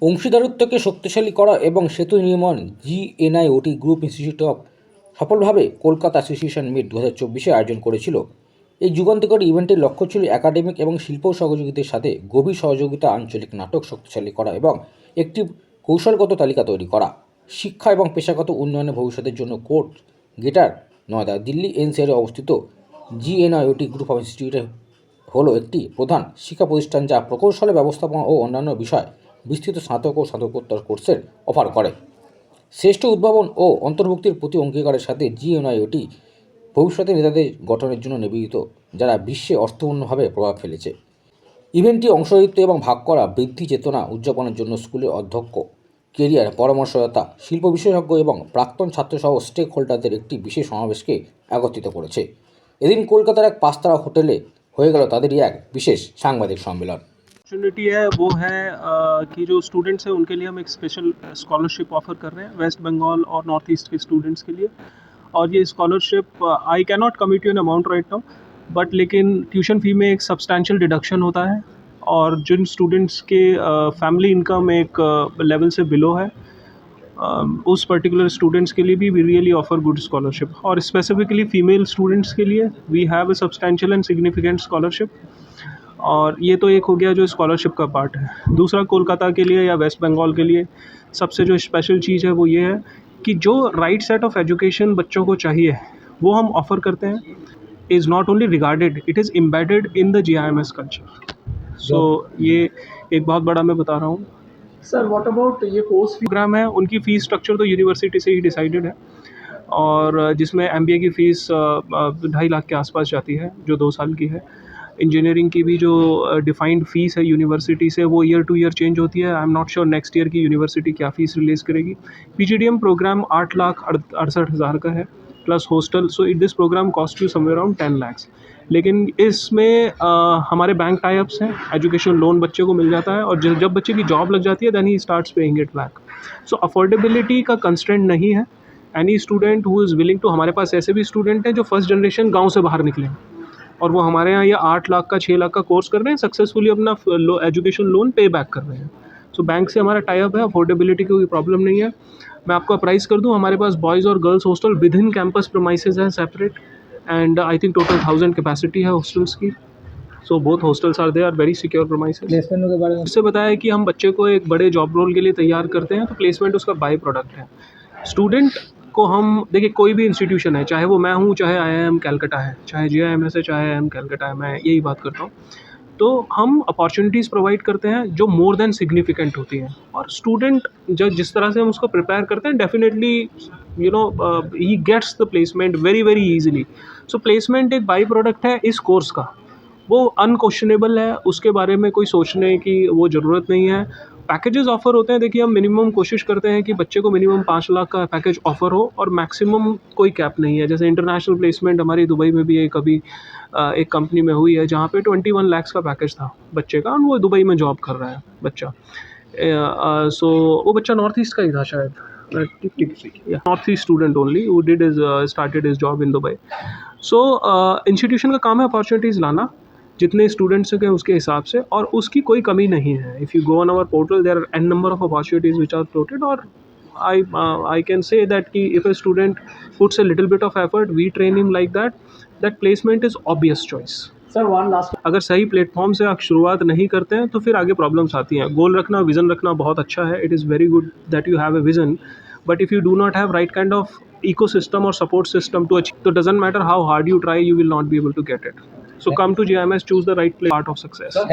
অংশীদারত্বকে শক্তিশালী করা এবং সেতু নির্মাণ জিএনআইওটি গ্রুপ ইনস্টিটিউট অফ সফলভাবে কলকাতা অ্যাসোসিয়েশন মিট 2024 আয়োজন করেছিল। এই যুগান্তকারী ইভেন্টের লক্ষ্য ছিল একাডেমিক এবং শিল্প সহযোগীদের সাথে গভীর সহযোগিতা, আঞ্চলিক নাটক শক্তিশালী করা এবং একটি কৌশলগত তালিকা তৈরি করা। শিক্ষা এবং পেশাগত উন্নয়নের ভবিষ্যতের জন্য কোর্ট গেটার নয়ডা, দিল্লি এনসিআরে অবস্থিত জিএনআইওটি গ্রুপ অফ ইনস্টিটিউট হলো একটি প্রধান শিক্ষা প্রতিষ্ঠান যা প্রকৌশল ব্যবস্থাপনা ও অন্যান্য বিষয় বিস্তৃত স্নাতক ও স্নাতকোত্তর কোর্সের অফার করে। শ্রেষ্ঠ উদ্ভাবন ও অন্তর্ভুক্তির প্রতি অঙ্গীকারের সাথে জিএনআইওটি ভবিষ্যতের নেতাদের গঠনের জন্য নিবেদিত যারা বিশ্বে অর্থপূর্ণভাবে প্রভাব ফেলেছে। ইভেন্টটি অংশগ্রহণ এবং ভাগ করা বৃদ্ধি চেতনা উদযাপনের জন্য স্কুলের অধ্যক্ষ, কেরিয়ার পরামর্শদাতা, শিল্প বিশেষজ্ঞ এবং প্রাক্তন ছাত্রসহ স্টেক হোল্ডারদের একটি বিশেষ সমাবেশকে একত্রিত করেছে। এদিন কলকাতার এক পাঁচতারা হোটেলে হয়ে গেল তাদেরই এক বিশেষ সাংবাদিক সম্মেলন। अपॉर्चुनिटी है वो है कि जो स्टूडेंट्स हैं उनके लिए हम एक स्पेशल स्कॉलरशिप ऑफ़र कर रहे हैं वेस्ट बंगाल और नॉर्थ ईस्ट के स्टूडेंट्स के लिए। और ये scholarship I can not commit you an amount right now, but लेकिन ट्यूशन फ़ी में एक सब्सटैंशियल डिडक्शन होता है और जिन स्टूडेंट्स के फैमिली इनकम एक लेवल से बिलो है उस पर्टिकुलर स्टूडेंट्स के लिए भी we really offer good scholarship. और स्पेसिफिकली फ़ीमेल स्टूडेंट्स के लिए we have a substantial and significant scholarship. और ये तो एक हो गया जो स्कॉलरशिप का पार्ट है। दूसरा, कोलकाता के लिए या वेस्ट बंगाल के लिए सबसे जो स्पेशल चीज़ है वो ये है कि जो राइट सेट ऑफ एजुकेशन बच्चों को चाहिए वो हम ऑफ़र करते हैं। Is not only regarded, it is embedded in the GIMS culture. So ये एक बहुत बड़ा मैं बता रहा हूँ। सर व्हाट अबाउट ये कोर्स प्रोग्राम है, उनकी फ़ीस स्ट्रक्चर तो यूनिवर्सिटी से ही डिसाइडेड है और जिसमें MBA की फ़ीस 2.5 लाख के आसपास जाती है जो 2 साल की है। इंजीनियरिंग की भी जो डिफाइंड फ़ीस है यूनिवर्सिटी से वो ईयर टू ईयर चेंज होती है। I am not sure next year की यूनिवर्सिटी क्या फ़ीस रिलीज़ करेगी। PGDM प्रोग्राम 8,68,000 का है plus hostel. So this programme cost you somewhere around 10 lakhs। लेकिन इसमें हमारे बैंक टाई अप्स हैं, एजुकेशन लोन बच्चे को मिल जाता है और जब बच्चे की जॉब लग जाती है then he starts paying it back. So affordability का कंस्ट्रेंट नहीं है। Any student who is willing to, हमारे पास ऐसे भी स्टूडेंट हैं जो फर्स्ट जनरेशन गाँव से बाहर निकले हैं और वो हमारे यहाँ ये 8 लाख का 6 लाख का कोर्स कर रहे हैं, सक्सेसफुली अपना एजुकेशन लोन पे बैक कर रहे हैं। सो बैंक से हमारा टाई अप है, अफोर्डेबिलिटी की कोई प्रॉब्लम नहीं है। मैं आपको प्राइस कर दूं, हमारे पास बॉयज़ और girls hostel within campus premises हैं separate and I think total 1000 capacity है हॉस्टल्स की। So both hostels are they are very secure premises. Placement के बारे में इससे बताया कि हम बच्चे को एक बड़े जॉब रोल के लिए तैयार करते हैं तो प्लेसमेंट उसका बाई प्रोडक्ट है। स्टूडेंट को हम देखिए, कोई भी इंस्टीट्यूशन है, चाहे वो मैं हूँ, चाहे IIM कैलकटा है, चाहे GIMS है, चाहे IIM कैलकटा है, मैं यही बात करता हूँ। तो हम अपॉर्चुनिटीज़ प्रोवाइड करते हैं जो मोर देन सिग्निफिकेंट होती हैं और स्टूडेंट जब जिस तरह से हम उसको प्रिपेयर करते हैं definitely you know he gets the placement very very easily. So placement एक बाई प्रोडक्ट है इस कोर्स का, वो अनक्वेश्चनेबल है, उसके बारे में कोई सोचने की वो ज़रूरत नहीं है। पैकेजेस ऑफ़र होते हैं, देखिए हम मिनिमम कोशिश करते हैं कि बच्चे को मिनिमम 5 लाख का पैकेज ऑफ़र हो और मैक्सिमम कोई कैप नहीं है। जैसे इंटरनेशनल प्लेसमेंट हमारी दुबई में भी एक कंपनी में हुई है जहाँ पे 21 lakhs का पैकेज था बच्चे का और वो दुबई में जॉब कर रहा है बच्चा। सो वो बच्चा नॉर्थ ईस्ट का ही था शायद, north east student only who did is started his job in Dubai. So institution का काम है अपॉर्चुनिटीज़ लाना जितने स्टूडेंट्स हैं उसके हिसाब से, और उसकी कोई कमी नहीं है। If you go on our portal there are an number of opportunities which are floated और I can say that कि if a student puts a little bit of effort, we train him like that placement is obvious choice। Sir one last अगर सही platform से आप शुरुआत नहीं करते हैं तो फिर आगे प्रॉब्लम्स आती हैं। गोल रखना, विज़न रखना बहुत अच्छा है, it is very good that you have a vision, but if you do not have right kind of ecosystem or support system to achieve, so doesn't matter how hard you try, you will not be able to get it। So come to GIMS, choose the right part of success।